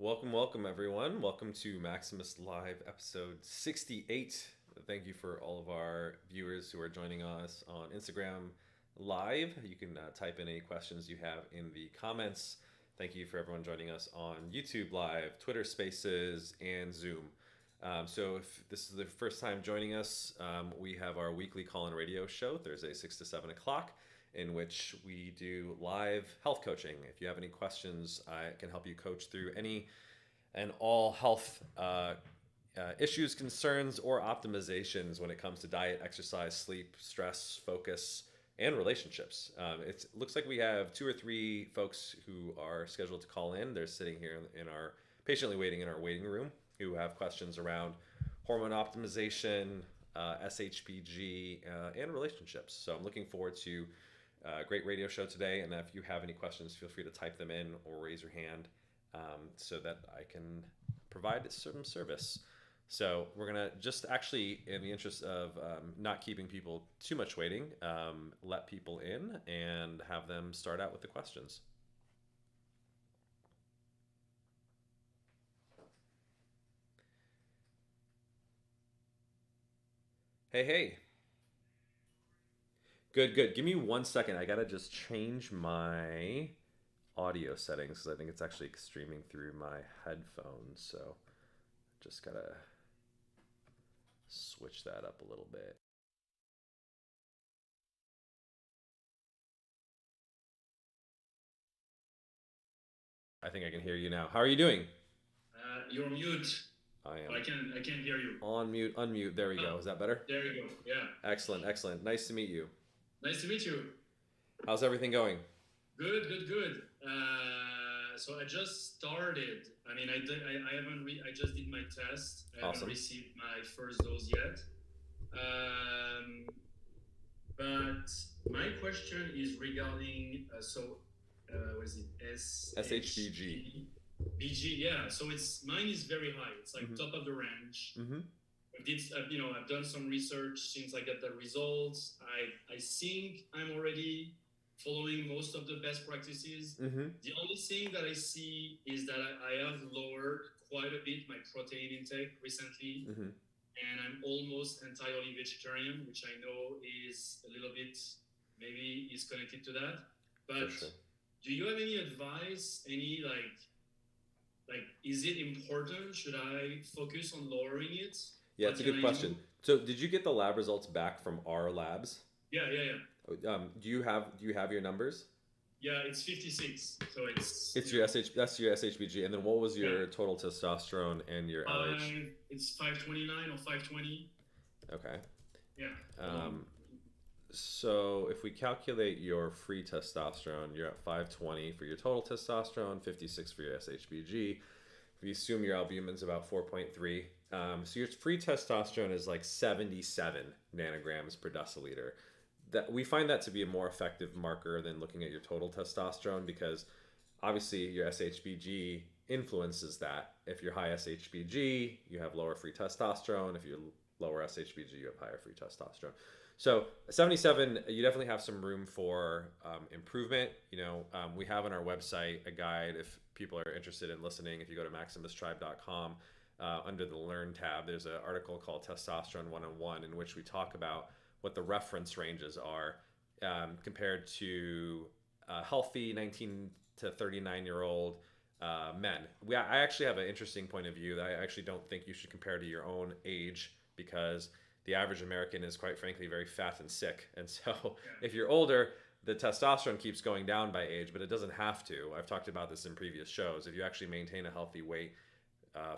Welcome everyone. Welcome to Maximus Live episode 68. Thank you for all of our viewers who are joining us on Instagram Live. You can type in any questions you have in the comments. Thank you for everyone joining us on YouTube Live, Twitter Spaces, and Zoom. So if this is the first time joining us, we have our weekly call-in radio show, Thursday 6 to 7 o'clock, in which we do live health coaching. If you have any questions, I can help you coach through any and all health issues, concerns, or optimizations when it comes to diet, exercise, sleep, stress, focus, and relationships. It looks like we have 2 or 3 folks who are scheduled to call in. They're sitting here in our patiently waiting in our waiting room who have questions around hormone optimization, SHBG, and relationships. So I'm looking forward to a great radio show today. And if you have any questions, feel free to type them in or raise your hand so that I can provide some service. So we're going to just actually, in the interest of not keeping people too much waiting, let people in and have them start out with the questions. Hey. Good. Give me 1 second. I got to just change my audio settings because I think it's actually streaming through my headphones. So just got to switch that up a little bit. I think I can hear you now. How are you doing? You're on mute. I am I can hear you. on mute, unmute. There we go. Is that better? There you go. Yeah. Excellent. Nice to meet you. Nice to meet you. How's everything going? Good. So I just started. I mean, I haven't. I just did my test. I haven't received my first dose yet. But my question is regarding. What is it? SHBG. BG, yeah. So mine is very high. It's like top of the range. I've done some research since I got the results. I think I'm already following most of the best practices. The only thing that I see is that I have lowered quite a bit my protein intake recently, and I'm almost entirely vegetarian, which I know is a little bit maybe is connected to that. But sure. Do you have any advice? Any like, is it important? Should I focus on lowering it? Yeah, it's a good question. So, did you get the lab results back from our labs? Yeah. Do you have your numbers? Yeah, it's 56. So it's your that's your SHBG, and then what was your total testosterone and your LH? It's 529 or 520. Okay. Yeah. So if we calculate your free testosterone, you're at 520 for your total testosterone, 56 for your SHBG. If you assume your albumin's about 4.3, so your free testosterone is like 77 nanograms per deciliter. That we find that to be a more effective marker than looking at your total testosterone because obviously your SHBG influences that. If you're high SHBG, you have lower free testosterone. If you're lower SHBG, you have higher free testosterone. So 77, you definitely have some room for improvement. We have on our website a guide if people are interested in listening. If you go to maximistribe.com, under the Learn tab, there's an article called Testosterone 101 in which we talk about what the reference ranges are compared to healthy 19 to 39-year-old men. I actually have an interesting point of view that I actually don't think you should compare to your own age because the average American is quite frankly very fat and sick. And so if you're older, the testosterone keeps going down by age, but it doesn't have to. I've talked about this in previous shows. If you actually maintain a healthy weight,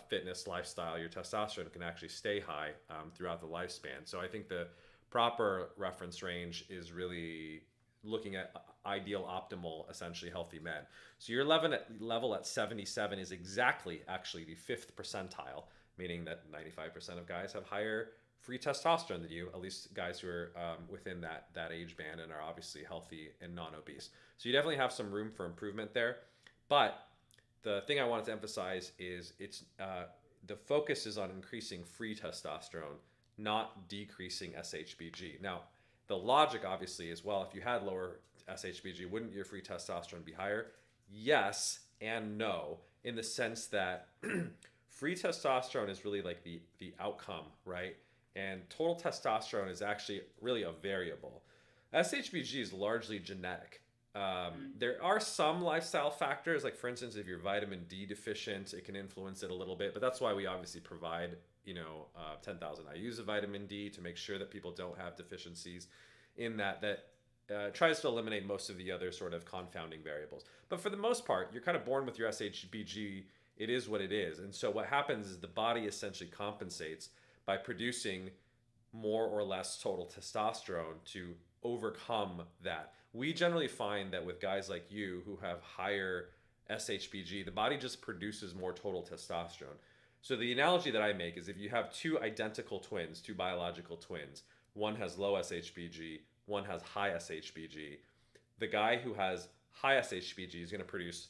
fitness, lifestyle, your testosterone can actually stay high throughout the lifespan. So I think the proper reference range is really looking at ideal, optimal, essentially healthy men. So your level at 77 is exactly actually the 5th percentile, meaning that 95% of guys have higher free testosterone than you, at least guys who are within that age band and are obviously healthy and non-obese. So you definitely have some room for improvement there. But the thing I wanted to emphasize is the focus is on increasing free testosterone, not decreasing SHBG. Now, the logic obviously is, well, if you had lower SHBG, wouldn't your free testosterone be higher? Yes, and no, in the sense that free testosterone is really like the outcome, right? And total testosterone is actually really a variable. SHBG is largely genetic. There are some lifestyle factors, like for instance, if you're vitamin D deficient, it can influence it a little bit. But that's why we obviously provide, 10,000 IUs of vitamin D to make sure that people don't have deficiencies in that tries to eliminate most of the other sort of confounding variables. But for the most part, you're kind of born with your SHBG. It is what it is. And so what happens is the body essentially compensates by producing more or less total testosterone to overcome that. We generally find that with guys like you who have higher SHBG, the body just produces more total testosterone. So the analogy that I make is if you have two identical twins, two biological twins, one has low SHBG, one has high SHBG, the guy who has high SHBG is going to produce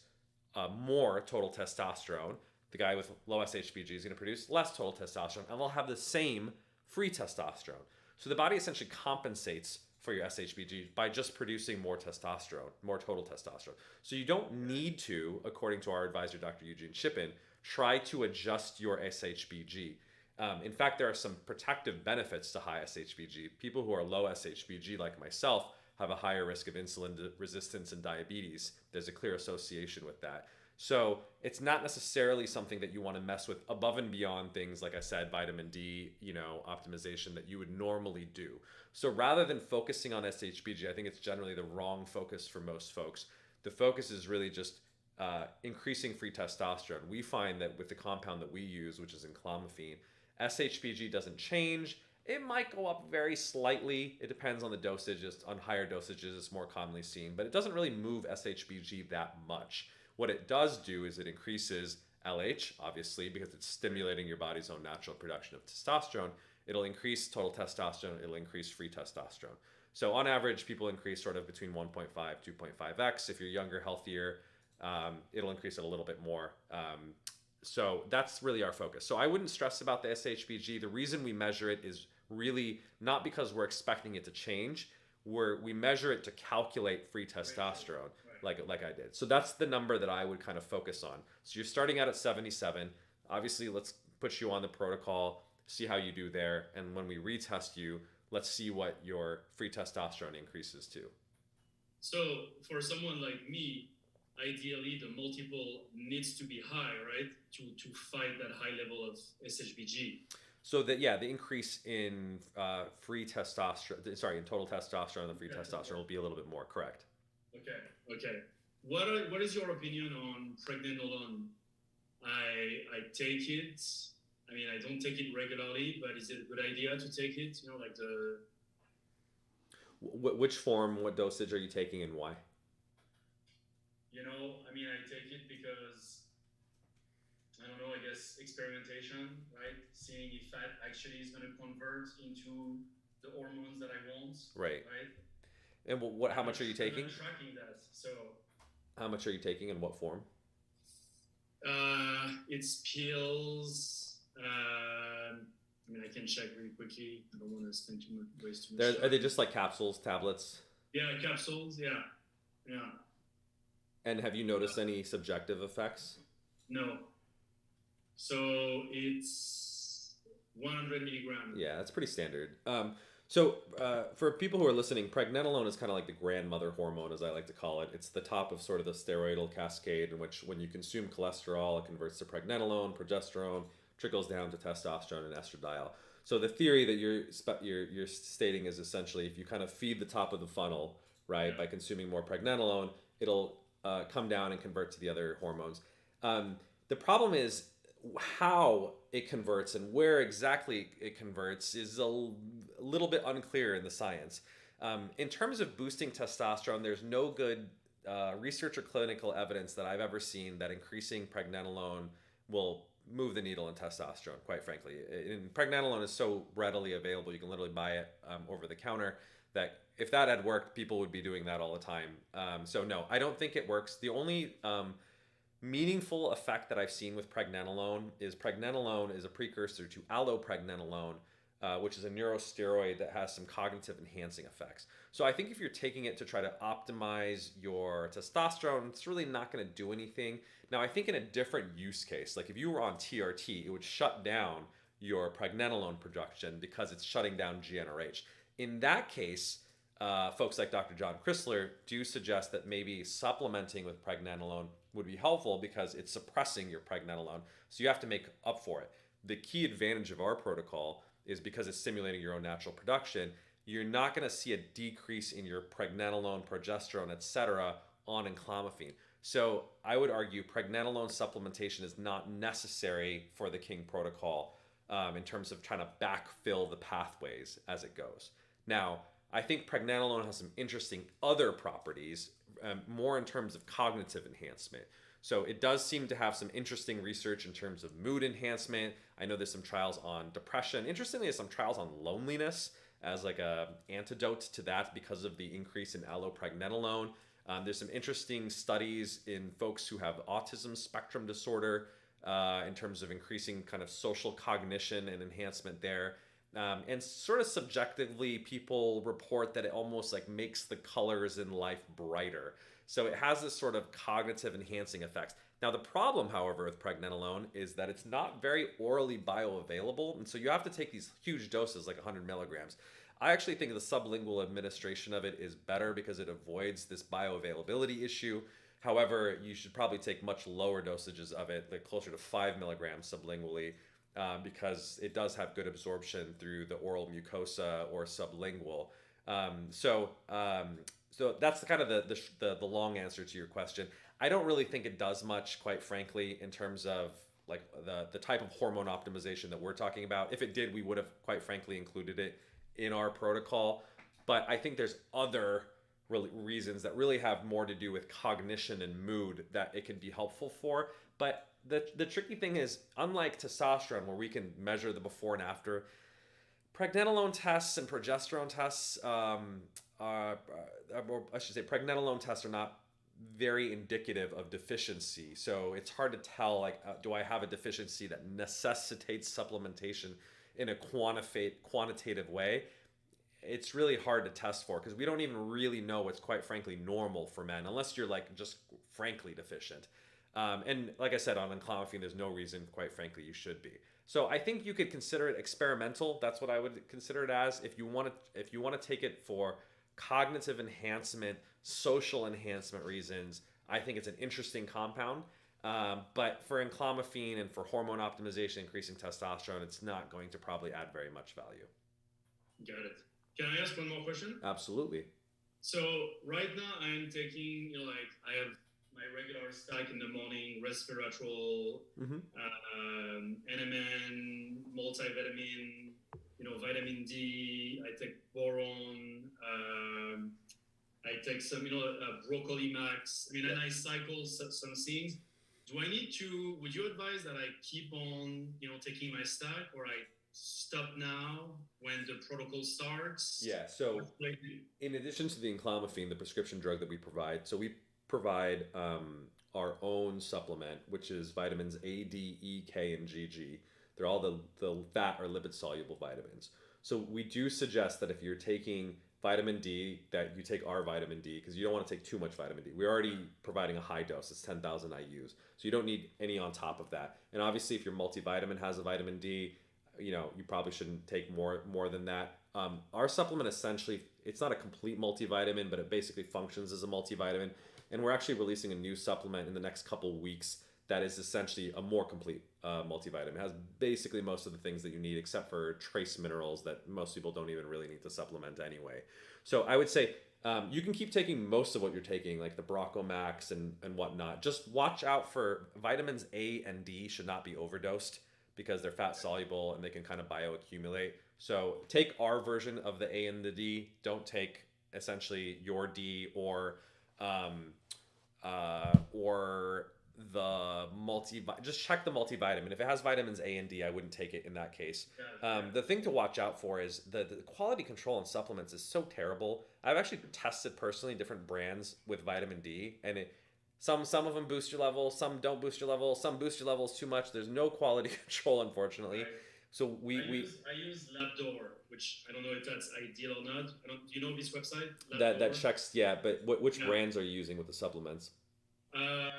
more total testosterone. The guy with low SHBG is going to produce less total testosterone, and they'll have the same free testosterone. So the body essentially compensates for your SHBG by just producing more testosterone, more total testosterone. So you don't need to, according to our advisor, Dr. Eugene Shippen, try to adjust your SHBG. In fact, there are some protective benefits to high SHBG. People who are low SHBG, like myself, have a higher risk of insulin resistance and diabetes. There's a clear association with that. So it's not necessarily something that you want to mess with above and beyond things, like I said, vitamin D, optimization that you would normally do. So rather than focusing on SHBG, I think it's generally the wrong focus for most folks. The focus is really just increasing free testosterone. We find that with the compound that we use, which is enclomiphene, SHBG doesn't change. It might go up very slightly. It depends on the dosages. On higher dosages, it's more commonly seen, but it doesn't really move SHBG that much. What it does do is it increases LH, obviously, because it's stimulating your body's own natural production of testosterone. It'll increase total testosterone. It'll increase free testosterone. So on average, people increase sort of between 1.5, 2.5x. If you're younger, healthier, it'll increase it a little bit more. So that's really our focus. So I wouldn't stress about the SHBG. The reason we measure it is really not because we're expecting it to change. We measure it to calculate free testosterone, like I did. So that's the number that I would kind of focus on. So you're starting out at 77. Obviously, let's put you on the protocol, see how you do there. And when we retest you, let's see what your free testosterone increases to. So for someone like me, ideally the multiple needs to be high, right? To fight that high level of SHBG. So that, the increase in free testosterone, in total testosterone, the free testosterone will be a little bit more, correct? Okay. What is your opinion on Pregnenolone? I take it. I mean, I don't take it regularly, but is it a good idea to take it? Like the... Which form, what dosage are you taking, and why? I mean, I take it because, I don't know, I guess experimentation, right? Seeing if fat actually is going to convert into the hormones that I want. Right. And how much are you taking? I'm tracking that, so... How much are you taking, and what form? It's pills. I mean, I can check really quickly. I don't want to spend waste too much time. Are they just like capsules, tablets? Yeah, capsules, yeah. And have you noticed any subjective effects? No. So it's 100 milligrams. Yeah, that's pretty standard. So for people who are listening, pregnenolone is kind of like the grandmother hormone, as I like to call it. It's the top of sort of the steroidal cascade in which when you consume cholesterol, it converts to pregnenolone, progesterone, trickles down to testosterone and estradiol. So the theory that you're stating is essentially if you kind of feed the top of the funnel, right, by consuming more pregnenolone, it'll come down and convert to the other hormones. The problem is how it converts and where exactly it converts is a little bit unclear in the science. In terms of boosting testosterone, there's no good research or clinical evidence that I've ever seen that increasing pregnenolone will move the needle in testosterone, quite frankly. And pregnenolone is so readily available, you can literally buy it over the counter, that if that had worked, people would be doing that all the time. So no, I don't think it works. The only meaningful effect that I've seen with pregnenolone is a precursor to allopregnenolone, which is a neurosteroid that has some cognitive enhancing effects. So I think if you're taking it to try to optimize your testosterone, it's really not going to do anything. Now, I think in a different use case, like if you were on TRT, it would shut down your pregnenolone production because it's shutting down GnRH. In that case, folks like Dr. John Chrysler do suggest that maybe supplementing with pregnenolone would be helpful because it's suppressing your pregnenolone. So you have to make up for it. The key advantage of our protocol is because it's stimulating your own natural production, you're not going to see a decrease in your pregnenolone, progesterone, etc. on enclomiphene. So I would argue pregnenolone supplementation is not necessary for the King protocol in terms of trying to backfill the pathways as it goes. Now, I think pregnenolone has some interesting other properties, more in terms of cognitive enhancement. So it does seem to have some interesting research in terms of mood enhancement. I know there's some trials on depression. Interestingly, there's some trials on loneliness as like a antidote to that because of the increase in allopregnenolone. There's some interesting studies in folks who have autism spectrum disorder in terms of increasing kind of social cognition and enhancement there. And sort of subjectively, people report that it almost like makes the colors in life brighter. So it has this sort of cognitive enhancing effects. Now, the problem, however, with pregnenolone is that it's not very orally bioavailable. And so you have to take these huge doses, like 100 milligrams. I actually think the sublingual administration of it is better because it avoids this bioavailability issue. However, you should probably take much lower dosages of it, like closer to 5 milligrams sublingually, because it does have good absorption through the oral mucosa or sublingual. So that's the kind of the long answer to your question. I don't really think it does much, quite frankly, in terms of like the type of hormone optimization that we're talking about. If it did, we would have, quite frankly, included it in our protocol. But I think there's other reasons that really have more to do with cognition and mood that it can be helpful for. But the tricky thing is, unlike testosterone, where we can measure the before and after, pregnenolone tests and progesterone tests, I should say pregnenolone tests are not very indicative of deficiency. So it's hard to tell, like, do I have a deficiency that necessitates supplementation in a quantitative way? It's really hard to test for because we don't even really know what's, quite frankly, normal for men, unless you're like just frankly deficient. And like I said, on enclomiphene, there's no reason, quite frankly, you should be. So I think you could consider it experimental. That's what I would consider it as. If you want to take it for cognitive enhancement, social enhancement reasons, I think it's an interesting compound. But for enclomiphene and for hormone optimization, increasing testosterone, it's not going to probably add very much value. Got it. Can I ask one more question? Absolutely. So right now I am taking, like I have my regular stack in the morning, resveratrol, NMN, multivitamin, vitamin D. I take boron. I take some, broccoli max. And I cycle some things. Would you advise that I keep on, taking my stack, or I stop now when the protocol starts? Yeah, so in addition to the enclomiphene, the prescription drug that we provide, so we provide our own supplement, which is vitamins A, D, E, K, and GG. They're all the fat or lipid soluble vitamins. So we do suggest that if you're taking vitamin D, that you take our vitamin D, because you don't want to take too much vitamin D. We're already providing a high dose. It's 10,000 IUs. So you don't need any on top of that. And obviously, if your multivitamin has a vitamin D, you probably shouldn't take more than that. Our supplement, essentially, it's not a complete multivitamin, but it basically functions as a multivitamin. And we're actually releasing a new supplement in the next couple weeks that is essentially a more complete multivitamin. It has basically most of the things that you need, except for trace minerals that most people don't even really need to supplement anyway. So I would say you can keep taking most of what you're taking, like the Brocomax and whatnot. Just watch out for vitamins A and D should not be overdosed, because they're fat soluble and they can kind of bioaccumulate. So take our version of the A and the D. Don't take essentially your D or the just check the multivitamin. If it has vitamins A and D, I wouldn't take it in that case. The thing to watch out for is the quality control on supplements is so terrible. I've actually tested personally different brands with vitamin D, and some of them boost your level, some don't boost your level, some boost your levels too much. There's no quality control, unfortunately. So I use Labdoor, which I don't know if that's ideal or not. I don't. Do you know this website, that Labdoor? checks, yeah, but which Yeah. brands are you using with the supplements? Uh,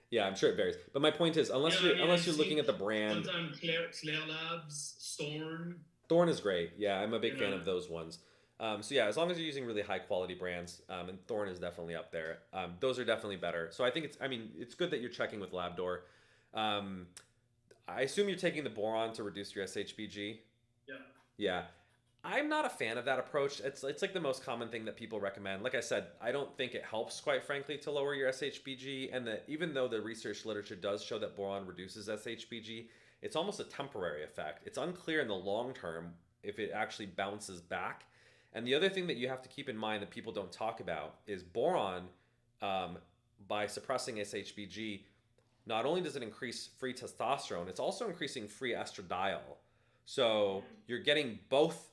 Yeah, I'm sure it varies. But my point is, yeah. I mean, I unless you're looking think at the brand, sometimes Claire Labs, Storm. Thorne is great. Yeah, I'm a big fan Yeah. of those ones. So yeah, as long as you're using really high quality brands, and Thorne is definitely up there. Those are definitely better. So I think it's, I mean, it's good that you're checking with Labdoor. Um, I assume you're taking the boron to reduce your SHBG. Yeah. Yeah, I'm not a fan of that approach. It's like the most common thing that people recommend. Like I said, I don't think it helps, quite frankly, to lower your SHBG. And that even though the research literature does show that boron reduces SHBG, it's almost a temporary effect. It's unclear in the long term if it actually bounces back. And the other thing that you have to keep in mind that people don't talk about is boron, um, by suppressing SHBG, not only does it increase free testosterone, it's also increasing free estradiol. So you're getting both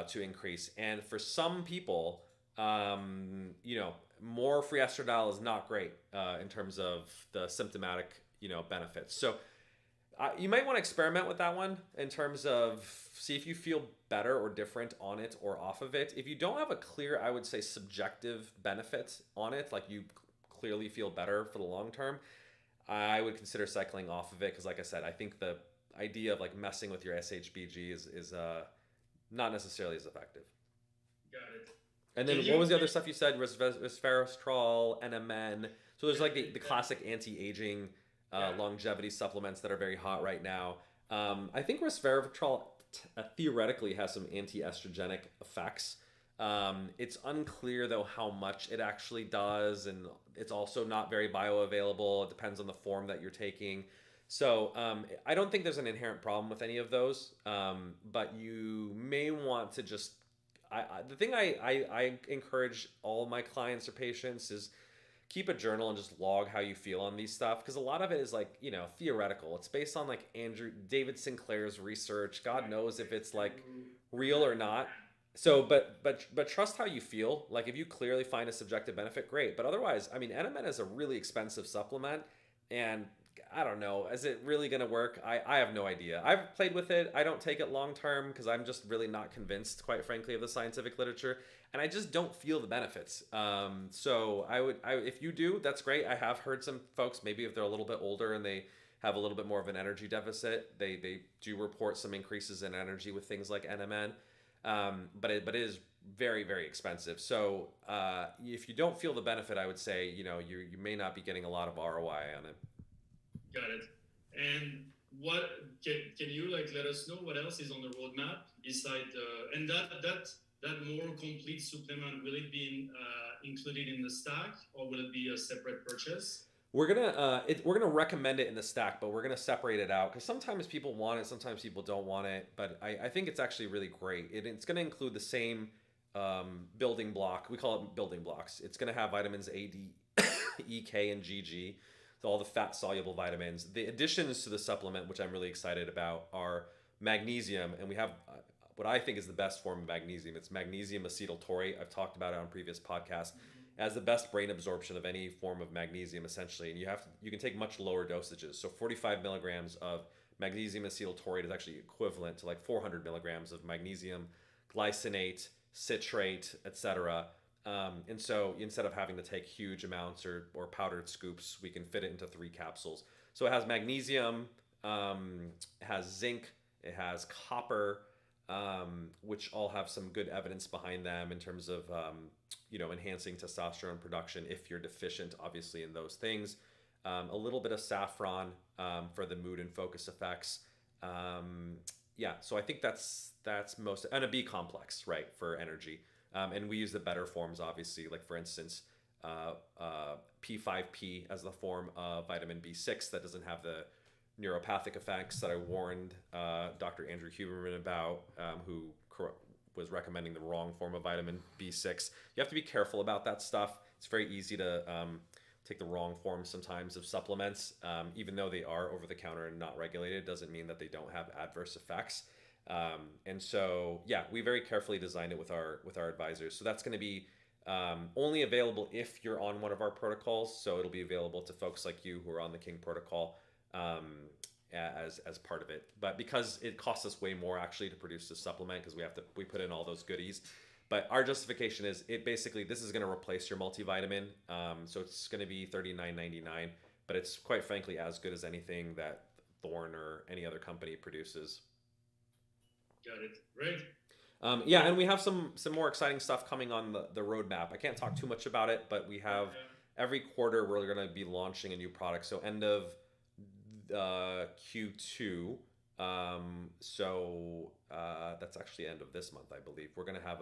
to increase. And for some people, more free estradiol is not great in terms of the symptomatic, benefits. So you might want to experiment with that one in terms of see if you feel better or different on it or off of it. If you don't have a clear, I would say, subjective benefit on it, like you clearly feel better for the long term, I would consider cycling off of it because, like I said, I think the idea of like messing with your SHBG is not necessarily as effective. Got it. And Can then what you? was the other stuff you said? Resveratrol, NMN. So there's like the classic anti-aging Yeah. longevity supplements that are very hot right now. I think resveratrol theoretically has some anti-estrogenic effects. It's unclear though how much it actually does, and it's also not very bioavailable. It depends on the form that you're taking. So I don't think there's an inherent problem with any of those, but you may want to just. The thing I encourage all my clients or patients is keep a journal and just log how you feel on these stuff because a lot of it is like theoretical. It's based on like Andrew David Sinclair's research. God knows if it's like real or not. So but trust how you feel. Like if you clearly find a subjective benefit, great. But otherwise, I mean, NMN is a really expensive supplement, and I don't know, is it really going to work? I have no idea. I've played with it. I don't take it long term because I'm just really not convinced, quite frankly, of the scientific literature, and I just don't feel the benefits. So if you do, that's great. I have heard some folks, maybe if they're a little bit older and they have a little bit more of an energy deficit, they do report some increases in energy with things like NMN. But it is very, very expensive. So if you don't feel the benefit, I would say you may not be getting a lot of ROI on it. Got it. And what can you like let us know what else is on the roadmap beside and that more complete supplement, will it be included in the stack or will it be a separate purchase? We're gonna recommend it in the stack, but we're gonna separate it out because sometimes people want it, sometimes people don't want it. But I think it's actually really great. It's gonna include the same building block. We call it building blocks. It's gonna have vitamins A, D, E, K, and GG. So all the fat soluble vitamins. The additions to the supplement, which I'm really excited about, are magnesium, and we have what I think is the best form of magnesium. It's magnesium acetyltaurate. I've talked about it on previous podcasts. It has the best brain absorption of any form of magnesium, essentially, and you can take much lower dosages. So 45 milligrams of magnesium acetyltaurate is actually equivalent to like 400 milligrams of magnesium glycinate, citrate, etc. And so instead of having to take huge amounts or powdered scoops, we can fit it into 3 capsules. So it has magnesium, it has zinc, it has copper, which all have some good evidence behind them in terms of enhancing testosterone production if you're deficient, obviously, in those things. A little bit of saffron for the mood and focus effects. Yeah, so I think that's most, and a B complex, right, for energy. And we use the better forms, obviously, like for instance, P5P as the form of vitamin B6 that doesn't have the neuropathic effects that I warned Dr. Andrew Huberman about, who was recommending the wrong form of vitamin B6. You have to be careful about that stuff. It's very easy to take the wrong form sometimes of supplements. Even though they are over the counter and not regulated, doesn't mean that they don't have adverse effects. And so, yeah, we very carefully designed it with our advisors. So that's going to be only available if you're on one of our protocols. So it'll be available to folks like you who are on the King Protocol. as part of it. But because it costs us way more actually to produce the supplement, because we put in all those goodies. But our justification is it basically this is going to replace your multivitamin, so it's going to be $39.99, but it's quite frankly as good as anything that Thorne or any other company produces. Got it. Great. Yeah, and we have some more exciting stuff coming on the roadmap. I can't talk too much about it, but we have every quarter we're going to be launching a new product. So end of Q2. That's actually end of this month, I believe. We're going to have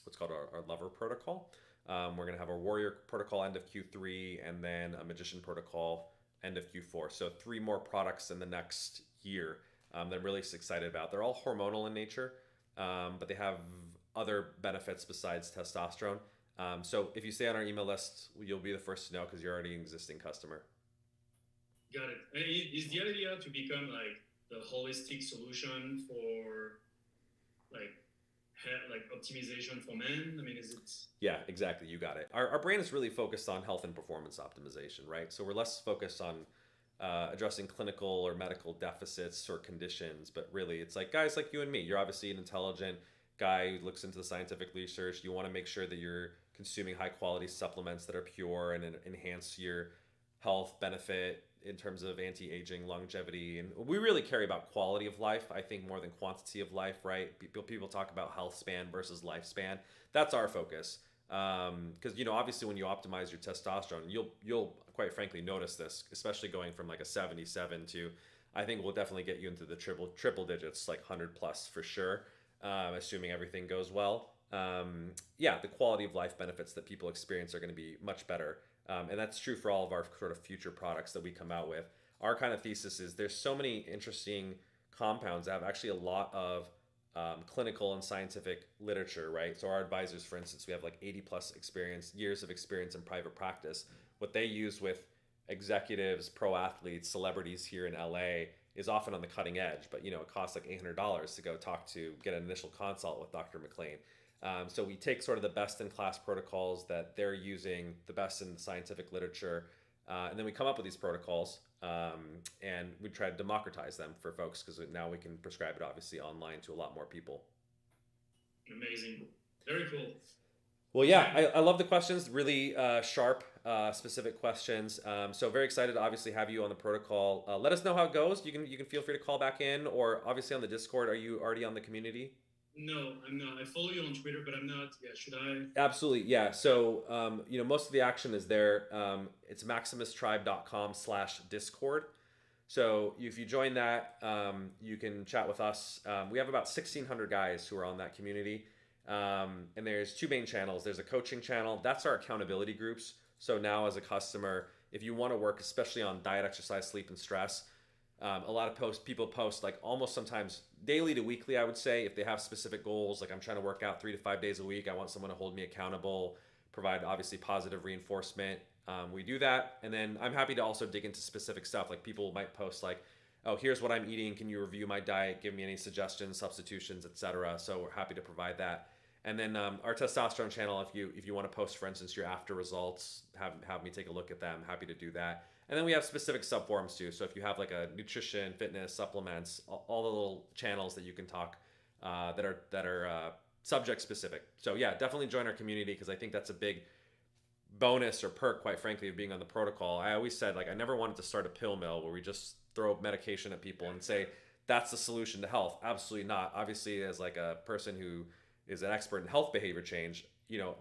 what's called our Lover Protocol. We're going to have our Warrior Protocol end of Q3, and then a Magician Protocol end of Q4. So 3 more products in the next year that I'm really excited about. They're all hormonal in nature, but they have other benefits besides testosterone. So if you stay on our email list, you'll be the first to know because you're already an existing customer. Got it. And is the idea to become like the holistic solution for like optimization for men? I mean, is it? Yeah, exactly. You got it. Our brain is really focused on health and performance optimization, right? So we're less focused on addressing clinical or medical deficits or conditions, but really it's like guys like you and me. You're obviously an intelligent guy who looks into the scientific research. You want to make sure that you're consuming high quality supplements that are pure and enhance your health benefit in terms of anti-aging, longevity, and we really care about quality of life, I think, more than quantity of life, right? People talk about health span versus lifespan. That's our focus, because obviously when you optimize your testosterone, you'll quite frankly notice this, especially going from like a 77 to, I think we'll definitely get you into the triple digits, like 100 plus for sure, assuming everything goes well. Yeah, the quality of life benefits that people experience are going to be much better. And that's true for all of our sort of future products that we come out with. Our kind of thesis is there's so many interesting compounds that have actually a lot of clinical and scientific literature, right? So our advisors, for instance, we have like 80 plus years of experience in private practice. What they use with executives, pro athletes, celebrities here in LA is often on the cutting edge, but it costs like $800 to go get an initial consult with Dr. McLean. So we take sort of the best in class protocols that they're using, the best in the scientific literature, and then we come up with these protocols, and we try to democratize them for folks because now we can prescribe it obviously online to a lot more people. Amazing. Very cool. Well, yeah, I love the questions, really sharp, specific questions. So very excited to obviously have you on the protocol. Let us know how it goes. You can feel free to call back in, or obviously on the Discord. Are you already on the community? No, I'm not. I follow you on Twitter, but I'm not. Yeah, should I? Absolutely, yeah. So, most of the action is there. It's maximustribe.com/discord. So if you join that, you can chat with us. We have about 1,600 guys who are on that community. And there's 2 main channels. There's a coaching channel. That's our accountability groups. So now as a customer, if you want to work, especially on diet, exercise, sleep, and stress, a lot of people post like almost sometimes daily to weekly, I would say, if they have specific goals, like I'm trying to work out 3 to 5 days a week. I want someone to hold me accountable, provide obviously positive reinforcement. We do that. And then I'm happy to also dig into specific stuff. Like people might post like, oh, here's what I'm eating. Can you review my diet? Give me any suggestions, substitutions, etc. So we're happy to provide that. And then our testosterone channel, if you want to post, for instance, your after results, have me take a look at them. Happy to do that. And then we have specific subforums too. So if you have like a nutrition, fitness, supplements, all the little channels that you can talk that are subject specific. So yeah, definitely join our community because I think that's a big bonus or perk, quite frankly, of being on the protocol. I always said like I never wanted to start a pill mill where we just throw medication at people and say that's the solution to health. Absolutely not. Obviously, as like a person who is an expert in health behavior change,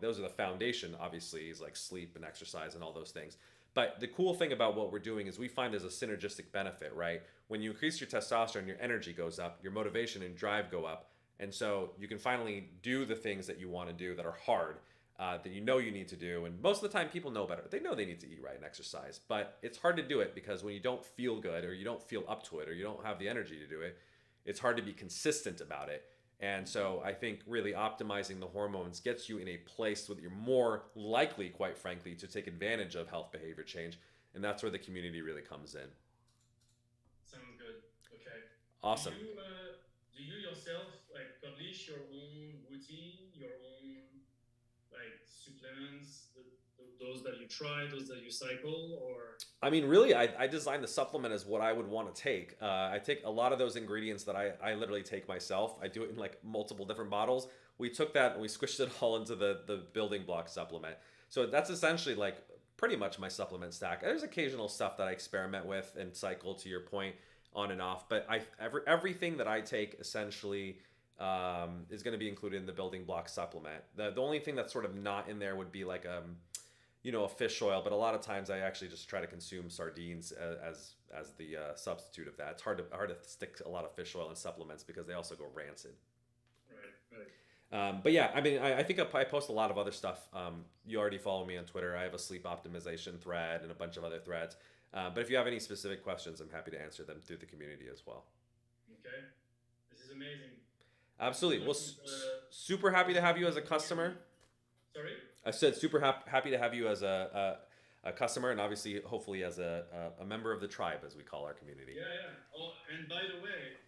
those are the foundation. Obviously, is like sleep and exercise and all those things. But the cool thing about what we're doing is we find there's a synergistic benefit, right? When you increase your testosterone, your energy goes up, your motivation and drive go up. And so you can finally do the things that you want to do that are hard, that you need to do. And most of the time people know better. They know they need to eat right and exercise. But it's hard to do it because when you don't feel good or you don't feel up to it or you don't have the energy to do it, it's hard to be consistent about it. And so I think really optimizing the hormones gets you in a place where you're more likely, quite frankly, to take advantage of health behavior change. And that's where the community really comes in. Sounds good. Okay. Awesome. Do you yourself like publish your own routine, your own like supplements, those that you try, those that you cycle, or? I mean, really, I designed the supplement as what I would want to take. I take a lot of those ingredients that I literally take myself. I do it in like multiple different bottles. We took that and we squished it all into the building block supplement. So that's essentially like pretty much my supplement stack. There's occasional stuff that I experiment with and cycle to your point on and off, but everything that I take essentially is going to be included in the building block supplement. The only thing that's sort of not in there would be like a fish oil, but a lot of times I actually just try to consume sardines as the substitute of that. It's hard to stick a lot of fish oil in supplements because they also go rancid. Right. But yeah, I mean, I think I post a lot of other stuff. You already follow me on Twitter. I have a sleep optimization thread and a bunch of other threads. But if you have any specific questions, I'm happy to answer them through the community as well. Okay. This is amazing. Absolutely. Well, super happy to have you as a customer. Sorry? I said super happy to have you as a customer, and obviously, hopefully, as a member of the tribe, as we call our community. Yeah, yeah. Oh, and by the way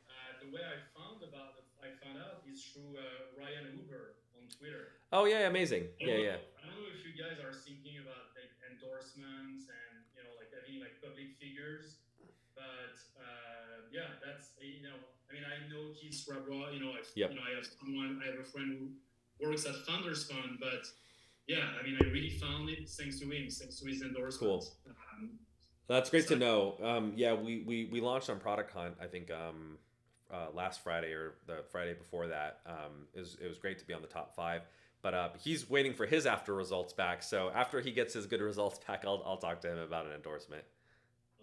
I found out is through Ryan Hoover on Twitter. Oh yeah, amazing. Yeah. I don't know if you guys are thinking about like endorsements and like having like public figures, but yeah, that's I mean I know Keith Rabra. Yep. I have a friend who works at Founders Fund, but yeah, I mean I really found it thanks to him, thanks to his endorsements. Cool. That's great to know. Yeah, we launched on Product Hunt, I think last Friday or the Friday before that. It was great to be on the top 5. But he's waiting for his after results back. So after he gets his good results back, I'll talk to him about an endorsement.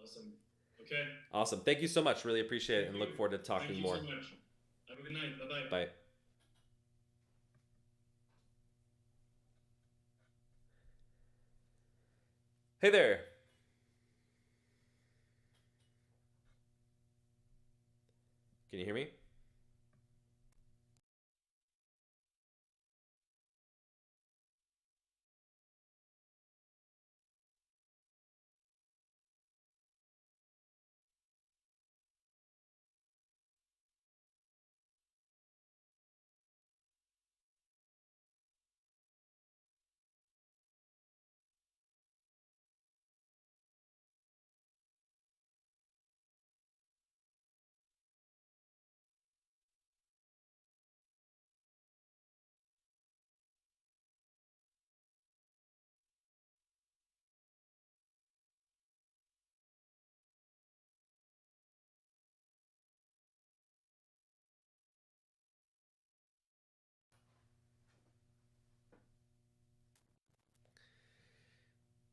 Awesome. Okay. Awesome. Thank you so much. Really appreciate it and look forward to talking more. Thank you so much. Have a good night. Bye-bye. Bye. Hey there. Can you hear me?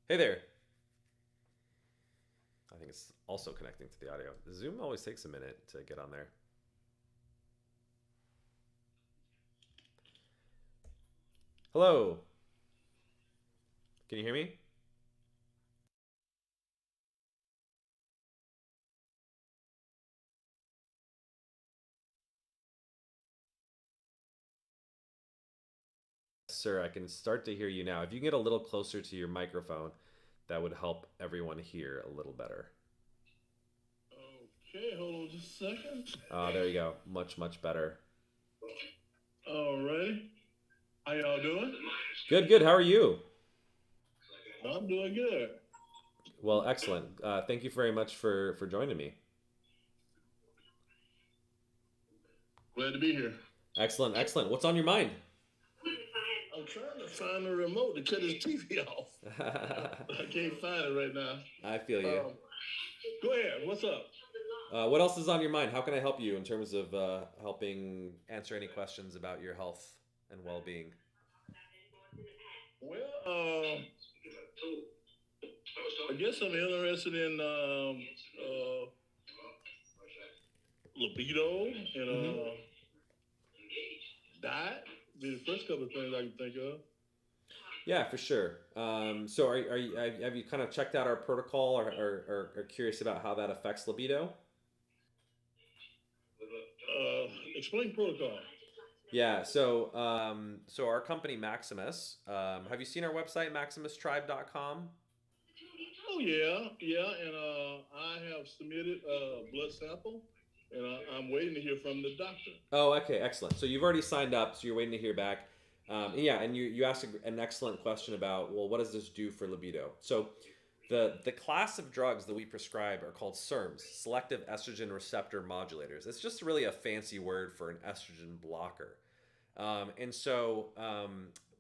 Hey there. I think it's also connecting to the audio. Zoom always takes a minute to get on there. Hello. Can you hear me? Sir, I can start to hear you now. If you can get a little closer to your microphone, that would help everyone hear a little better. Okay, hold on just a second. There you go. Much, much better. All right. How y'all doing? Good. How are you? I'm doing good. Well, excellent. Thank you very much for joining me. Glad to be here. Excellent. What's on your mind? I'm trying to find the remote to cut his TV off. I can't find it right now. I feel you. Go ahead. What's up? What else is on your mind? How can I help you in terms of helping answer any questions about your health and well-being? Well, I guess I'm interested in libido and diet. Be the first couple of things I can think of. Yeah, for sure. So have you kind of checked out our protocol or are curious about how that affects libido? Explain protocol. Yeah, so our company Maximus, have you seen our website, maximustribe.com? Oh yeah, and I have submitted a blood sample, and I'm waiting to hear from the doctor. Oh, okay, excellent. So you've already signed up, so you're waiting to hear back. And you asked an excellent question about, well, what does this do for libido? So The class of drugs that we prescribe are called SERMs, selective estrogen receptor modulators. It's just really a fancy word for an estrogen blocker.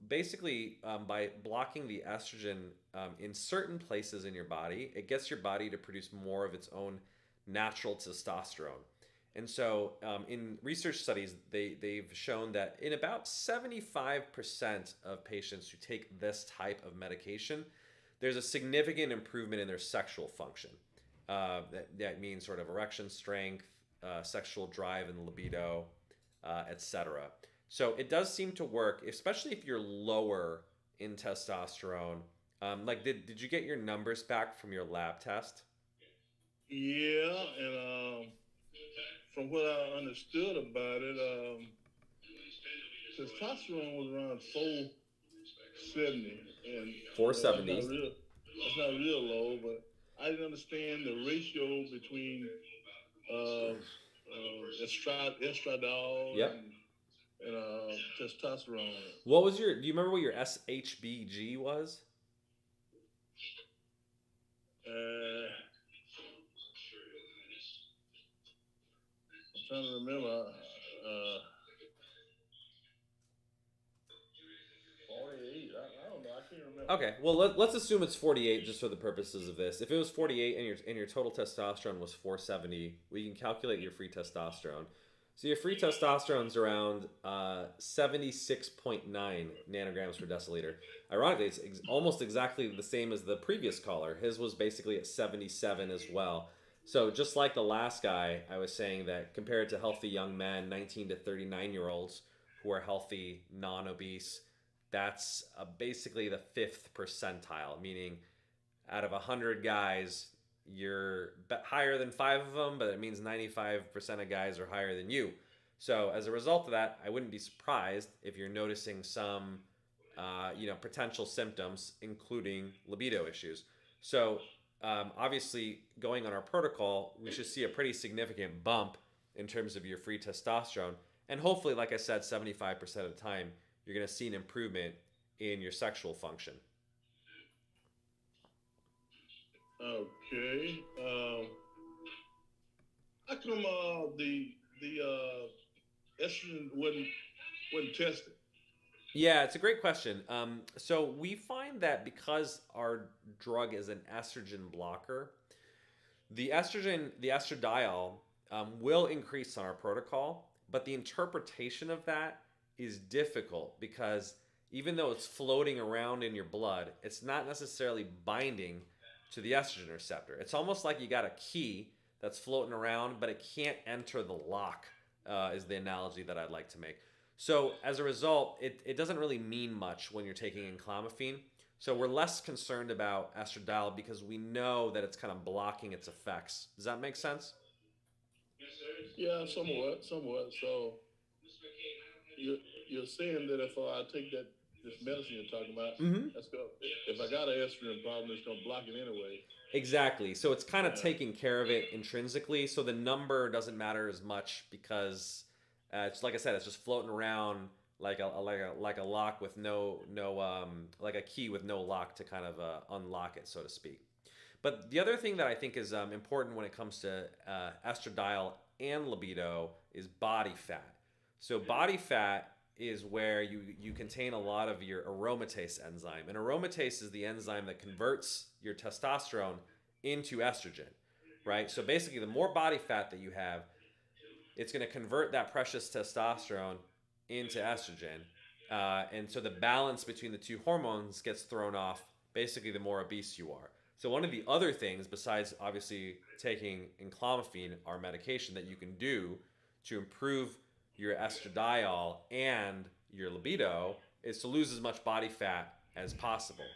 Basically, by blocking the estrogen in certain places in your body, it gets your body to produce more of its own natural testosterone. And so, in research studies, they've shown that in about 75% of patients who take this type of medication, there's a significant improvement in their sexual function. That means sort of erection strength, sexual drive and libido, etc. So it does seem to work, especially if you're lower in testosterone. Did you get your numbers back from your lab test? Yeah, and from what I understood about it, testosterone was around 470, and that's 470. not real. That's not real low, but I didn't understand the ratio between estradiol Yep. and testosterone. What was do you remember what your SHBG was? I'm trying to remember. 48. I don't know. I can't remember. Okay, well let's assume it's 48 just for the purposes of this. If it was 48 and your total testosterone was 470, we can calculate your free testosterone. So your free testosterone is around 76.9 nanograms per deciliter. Ironically, it's almost exactly the same as the previous caller. His was basically at 77 as well. So just like the last guy, I was saying that compared to healthy young men, 19 to 39-year-olds who are healthy, non-obese, that's basically the 5th percentile, meaning out of 100 guys, you're higher than 5 of them, but it means 95% of guys are higher than you. So as a result of that, I wouldn't be surprised if you're noticing some, potential symptoms, including libido issues. So obviously, going on our protocol, we should see a pretty significant bump in terms of your free testosterone. And hopefully, like I said, 75% of the time, you're going to see an improvement in your sexual function. Okay. How come the estrogen wasn't tested? Yeah, it's a great question. So we find that because our drug is an estrogen blocker, the estradiol, will increase on our protocol, but the interpretation of that is difficult because even though it's floating around in your blood, it's not necessarily binding to the estrogen receptor. It's almost like you got a key that's floating around, but it can't enter the lock, is the analogy that I'd like to make. So as a result, it doesn't really mean much when you're taking enclomiphene. So we're less concerned about estradiol because we know that it's kind of blocking its effects. Does that make sense? Yeah, somewhat. So you're saying that if I take this medicine you're talking about, that's good. If I got an estrogen problem, it's gonna block it anyway. Exactly. So it's kind of taking care of it intrinsically. So the number doesn't matter as much because it's like I said, it's just floating around like a lock with no like a key with no lock to kind of unlock it, so to speak. But the other thing that I think is important when it comes to estradiol and libido is body fat. So body fat is where you contain a lot of your aromatase enzyme. And aromatase is the enzyme that converts your testosterone into estrogen, right? So basically, the more body fat that you have, it's going to convert that precious testosterone into estrogen. And so the balance between the two hormones gets thrown off, basically, the more obese you are. So one of the other things, besides obviously taking enclomiphene, our medication, that you can do to improve your estradiol and your libido is to lose as much body fat as possible.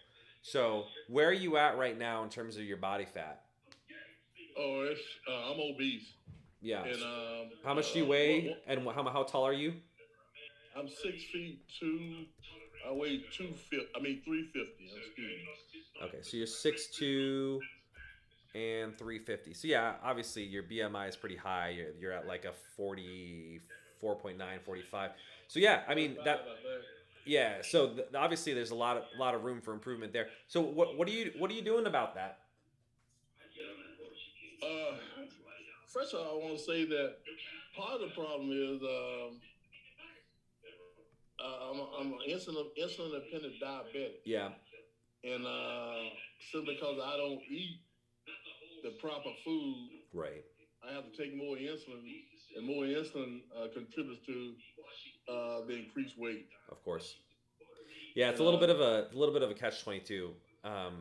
So where are you at right now in terms of your body fat? Oh, I'm obese. Yeah. And how much do you weigh, and how tall are you? I'm 6'2". I weigh 350. Excuse me. Okay, so you're 6'2" and 350. So yeah, obviously your BMI is pretty high. You're at like a 44.9, 45. So yeah, I mean that. Yeah. So obviously there's a lot of room for improvement there. So what are you doing about that? first of all, I want to say that part of the problem is I'm an insulin dependent diabetic. Yeah. And simply because I don't eat the proper food, right, I have to take more insulin, and more insulin contributes to the increased weight. Of course. Yeah, it's a little bit of a catch-22.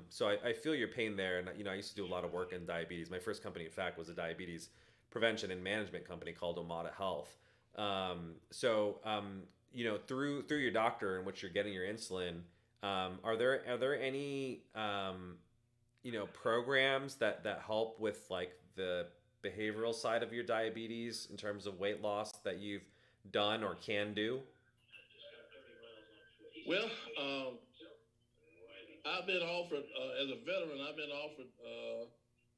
So I feel your pain there, and I used to do a lot of work in diabetes. My first company, in fact, was a diabetes prevention and management company called Omada Health. Through your doctor in which you're getting your insulin, are there any programs that help with like the behavioral side of your diabetes in terms of weight loss that you've done or can do? Well, I've been offered, as a veteran, I've been offered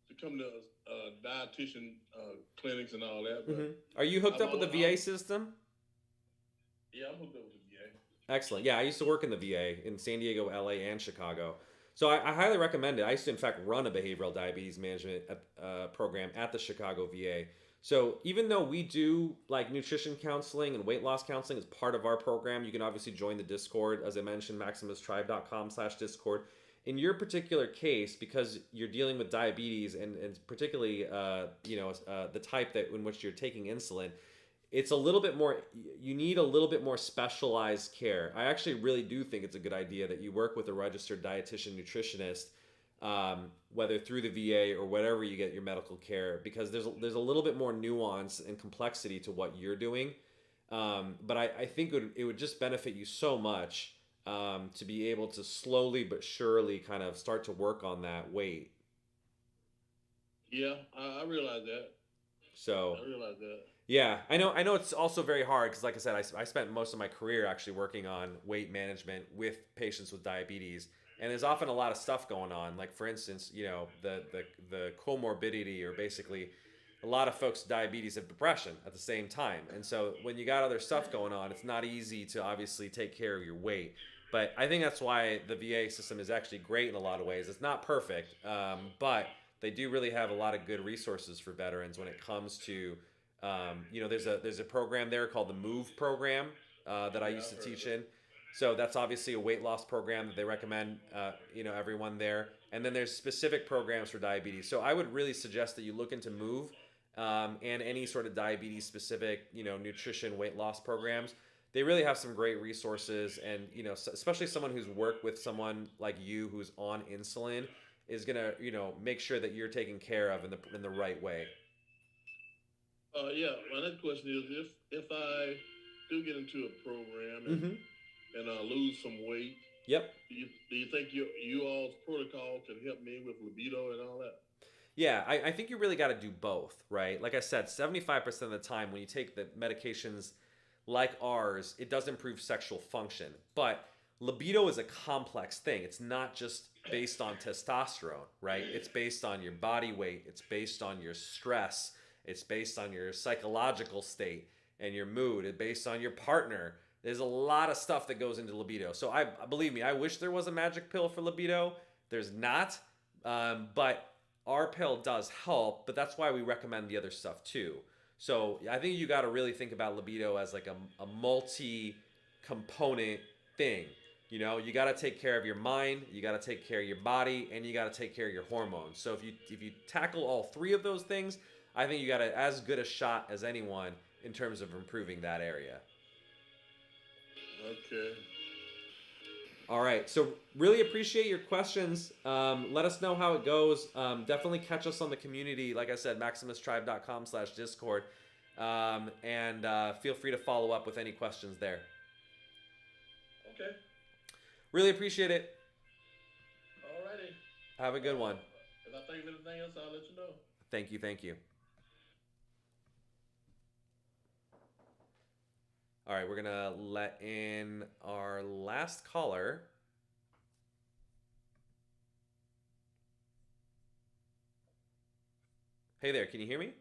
to come to dietitian clinics and all that. But Are you hooked up with the VA system? Yeah, I'm hooked up with the VA. Excellent. Yeah, I used to work in the VA in San Diego, LA, and Chicago. So I highly recommend it. I used to, in fact, run a behavioral diabetes management program at the Chicago VA. So even though we do like nutrition counseling and weight loss counseling as part of our program, you can obviously join the Discord, as I mentioned, maximustribe.com/Discord. In your particular case, because you're dealing with diabetes and particularly the type that in which you're taking insulin, it's a little bit more, you need a little bit more specialized care. I actually really do think it's a good idea that you work with a registered dietitian nutritionist, whether through the VA or whatever you get your medical care, because there's a little bit more nuance and complexity to what you're doing. But I think it would just benefit you so much to be able to slowly but surely kind of start to work on that weight. Yeah, I realize that. So I realize that. Yeah, I know it's also very hard because, like I said, I spent most of my career actually working on weight management with patients with diabetes, and there's often a lot of stuff going on. Like for instance, the comorbidity, or basically a lot of folks with diabetes have depression at the same time, and so when you got other stuff going on, it's not easy to obviously take care of your weight. But I think that's why the VA system is actually great in a lot of ways. It's not perfect, but they do really have a lot of good resources for veterans when it comes to there's a program there called the MOVE program that I used to teach in. So that's obviously a weight loss program that they recommend everyone there. And then there's specific programs for diabetes. So I would really suggest that you look into MOVE and any sort of diabetes specific nutrition weight loss programs. They really have some great resources, and especially someone who's worked with someone like you who's on insulin is gonna make sure that you're taken care of in the right way. Yeah, my next question is if I do get into a program and lose some weight. Yep. Do you think you all's protocol can help me with libido and all that? Yeah, I think you really got to do both, right? Like I said, 75% of the time when you take the medications like ours, it does improve sexual function. But libido is a complex thing. It's not just based on testosterone, right? It's based on your body weight. It's based on your stress. It's based on your psychological state and your mood. It's based on your partner. There's a lot of stuff that goes into libido. So believe me, I wish there was a magic pill for libido. There's not, but our pill does help. But that's why we recommend the other stuff too. So I think you got to really think about libido as like a multi-component thing. You got to take care of your mind, you got to take care of your body, and you got to take care of your hormones. So if you tackle all three of those things, I think you got as good a shot as anyone in terms of improving that area. Okay. All right. So really appreciate your questions. Let us know how it goes. Definitely catch us on the community. Like I said, maximustribe.com/Discord. And feel free to follow up with any questions there. Okay. Really appreciate it. Alrighty. Have a good one. If I think of anything else, I'll let you know. Thank you. Thank you. All right, we're going to let in our last caller. Hey there, can you hear me?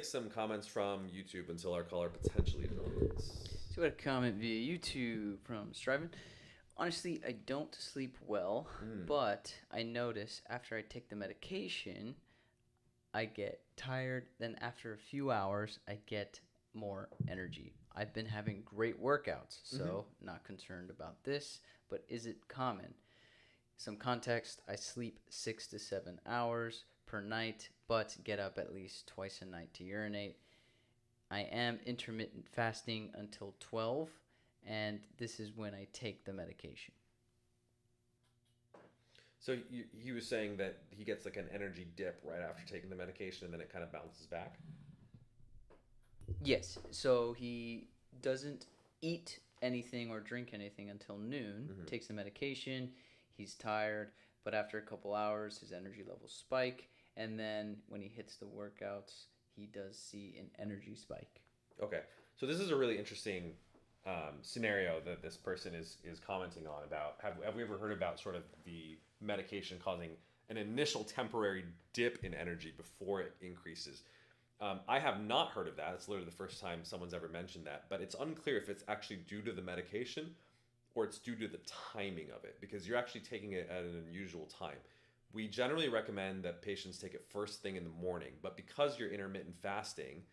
some comments from YouTube until our caller potentially joins. So we had a comment via YouTube from Striven. Honestly, I don't sleep well, but I notice after I take the medication, I get tired. Then after a few hours, I get more energy. I've been having great workouts, so not concerned about this, but is it common? Some context, I sleep 6 to 7 hours per night, but get up at least twice a night to urinate. I am intermittent fasting until 12, and this is when I take the medication. So he was saying that he gets like an energy dip right after taking the medication, and then it kind of bounces back? Yes, so he doesn't eat anything or drink anything until noon, takes the medication, he's tired, but after a couple hours, his energy levels spike, and then when he hits the workouts, he does see an energy spike. Okay, so this is a really interesting scenario that this person is commenting on about. Have we ever heard about sort of the medication causing an initial temporary dip in energy before it increases? I have not heard of that. It's literally the first time someone's ever mentioned that, but it's unclear if it's actually due to the medication or it's due to the timing of it, because you're actually taking it at an unusual time. We generally recommend that patients take it first thing in the morning, but because you're intermittent fasting,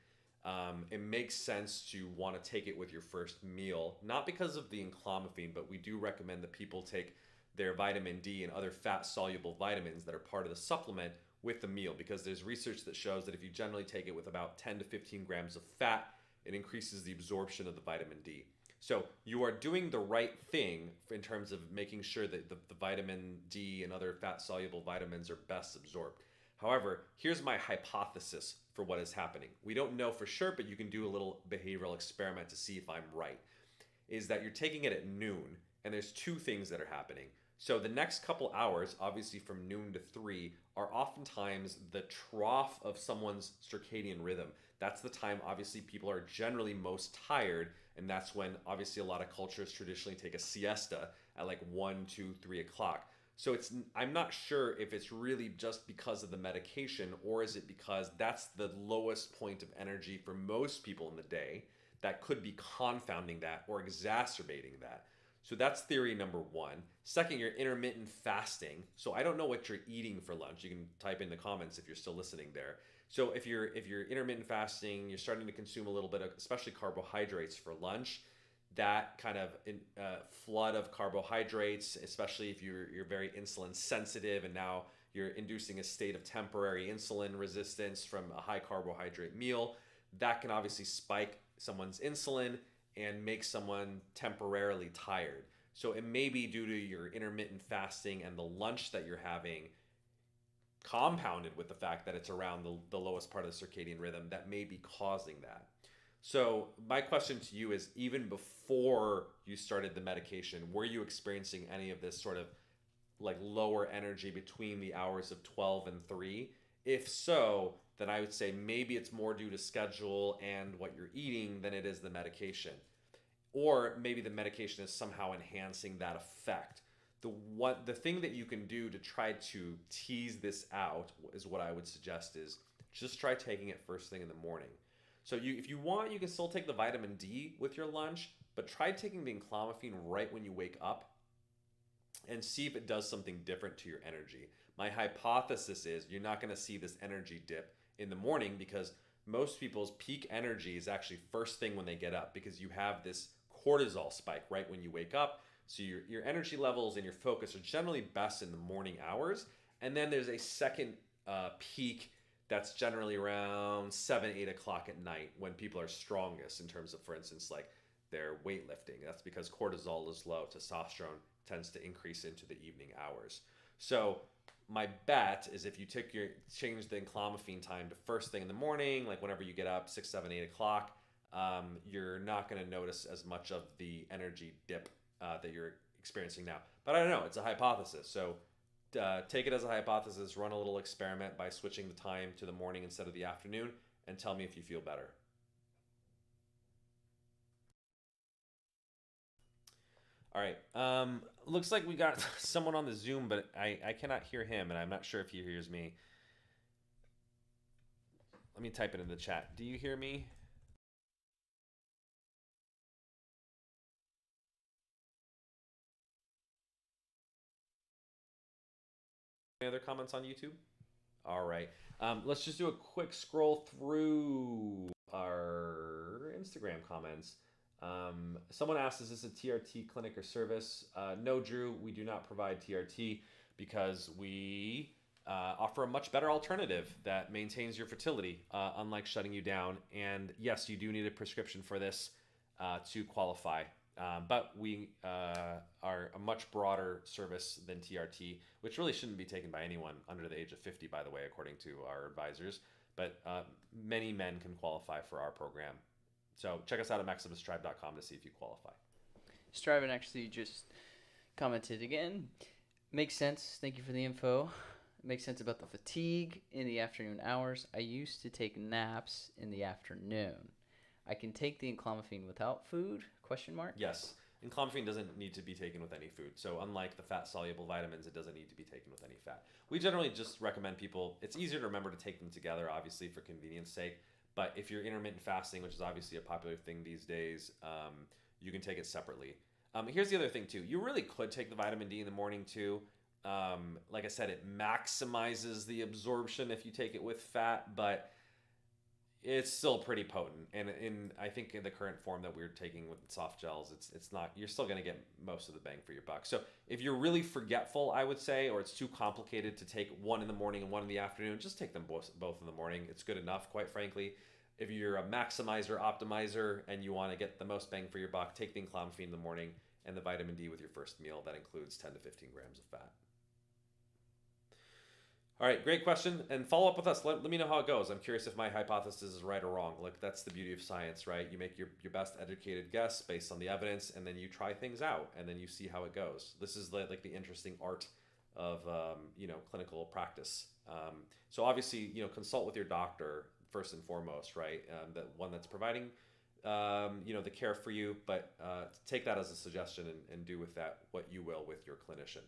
it makes sense to want to take it with your first meal, not because of the enclomiphene, but we do recommend that people take their vitamin D and other fat-soluble vitamins that are part of the supplement with the meal, because there's research that shows that if you generally take it with about 10 to 15 grams of fat, it increases the absorption of the vitamin D. So you are doing the right thing in terms of making sure that the vitamin D and other fat-soluble vitamins are best absorbed. However, here's my hypothesis for what is happening. We don't know for sure, but you can do a little behavioral experiment to see if I'm right. Is that you're taking it at noon, and there's two things that are happening. So the next couple hours, obviously from noon to 3, are oftentimes the trough of someone's circadian rhythm. That's the time, obviously, people are generally most tired, and that's when, obviously, a lot of cultures traditionally take a siesta at like 1, 2, 3 o'clock. So I'm not sure if it's really just because of the medication, or is it because that's the lowest point of energy for most people in the day that could be confounding that or exacerbating that. So that's theory number one. Second, you're intermittent fasting. So I don't know what you're eating for lunch. You can type in the comments if you're still listening there. So if you're intermittent fasting, you're starting to consume a little bit of, especially carbohydrates for lunch. That kind of flood of carbohydrates, especially if you're very insulin sensitive, and now you're inducing a state of temporary insulin resistance from a high carbohydrate meal, that can obviously spike someone's insulin and make someone temporarily tired. So it may be due to your intermittent fasting and the lunch that you're having, compounded with the fact that it's around the lowest part of the circadian rhythm, that may be causing that. So my question to you is, even before you started the medication, were you experiencing any of this sort of like lower energy between the hours of 12 and 3? If so, then I would say maybe it's more due to schedule and what you're eating than it is the medication. Or maybe the medication is somehow enhancing that effect. The thing that you can do to try to tease this out is what I would suggest is just try taking it first thing in the morning. So if you want, you can still take the vitamin D with your lunch, but try taking the enclomiphene right when you wake up and see if it does something different to your energy. My hypothesis is you're not going to see this energy dip in the morning, because most people's peak energy is actually first thing when they get up, because you have this cortisol spike right when you wake up. So your energy levels and your focus are generally best in the morning hours. And then there's a second peak that's generally around 7, 8 o'clock at night, when people are strongest in terms of, for instance, like their weightlifting. That's because cortisol is low. Testosterone tends to increase into the evening hours. So my bet is if you change the enclomiphene time to first thing in the morning, like whenever you get up, 6, 7, 8 o'clock, you're not going to notice as much of the energy dip that you're experiencing now. But I don't know. It's a hypothesis. So take it as a hypothesis, run a little experiment by switching the time to the morning instead of the afternoon, and tell me if you feel better. All right. Looks like we got someone on the Zoom, but I cannot hear him, and I'm not sure if he hears me. Let me type it in the chat. Do you hear me? Any other comments on YouTube? All right. Let's just do a quick scroll through our Instagram comments. Someone asked, is this a TRT clinic or service? No, Drew, we do not provide TRT because we offer a much better alternative that maintains your fertility, unlike shutting you down. And yes, you do need a prescription for this to qualify. But we are a much broader service than TRT, which really shouldn't be taken by anyone under the age of 50, by the way, according to our advisors. But many men can qualify for our program. So check us out at MaximusTribe.com to see if you qualify. Striven actually just commented again. Makes sense. Thank you for the info. It makes sense about the fatigue in the afternoon hours. I used to take naps in the afternoon. I can take the enclomiphene without food? Question mark. Yes. Enclomiphene doesn't need to be taken with any food. So unlike the fat-soluble vitamins, it doesn't need to be taken with any fat. We generally just recommend people, it's easier to remember to take them together, obviously, for convenience sake. But if you're intermittent fasting, which is obviously a popular thing these days, you can take it separately. Here's the other thing, too. You really could take the vitamin D in the morning, too. Like I said, it maximizes the absorption if you take it with fat, but it's still pretty potent. And I think in the current form that we're taking with soft gels, it's not, you're still going to get most of the bang for your buck. So if you're really forgetful, I would say, or it's too complicated to take one in the morning and one in the afternoon, just take them both in the morning. It's good enough, quite frankly. If you're a maximizer, optimizer, and you want to get the most bang for your buck, take the enclomiphene in the morning and the vitamin D with your first meal. That includes 10 to 15 grams of fat. All right, great question. And follow up with us. Let me know how it goes. I'm curious if my hypothesis is right or wrong. Look, that's the beauty of science, right? You make your best educated guess based on the evidence, and then you try things out, and then you see how it goes. This is like the interesting art of clinical practice. So obviously, consult with your doctor first and foremost, right? The one that's providing the care for you, but take that as a suggestion and do with that what you will with your clinician.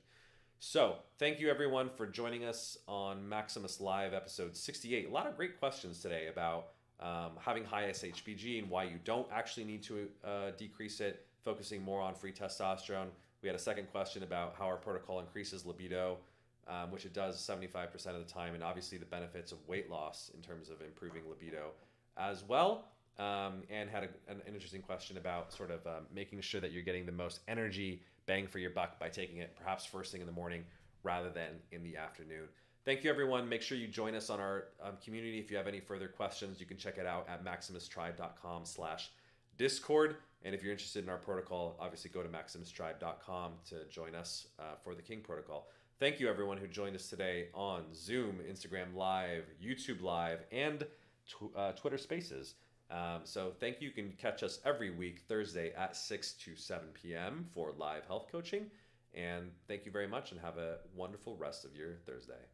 So thank you everyone for joining us on Maximus Live episode 68. A lot of great questions today about having high SHBG and why you don't actually need to decrease it, focusing more on free testosterone. We had a second question about how our protocol increases libido, which it does 75% of the time, and obviously the benefits of weight loss in terms of improving libido as well. And had an interesting question about sort of making sure that you're getting the most energy bang for your buck by taking it perhaps first thing in the morning rather than in the afternoon. Thank you, everyone. Make sure you join us on our community. If you have any further questions, you can check it out at MaximusTribe.com/Discord. And if you're interested in our protocol, obviously go to MaximusTribe.com to join us for the King Protocol. Thank you, everyone who joined us today on Zoom, Instagram Live, YouTube Live, and Twitter Spaces. So thank you. You can catch us every week, Thursday at 6 to 7 p.m. for live health coaching. And thank you very much and have a wonderful rest of your Thursday.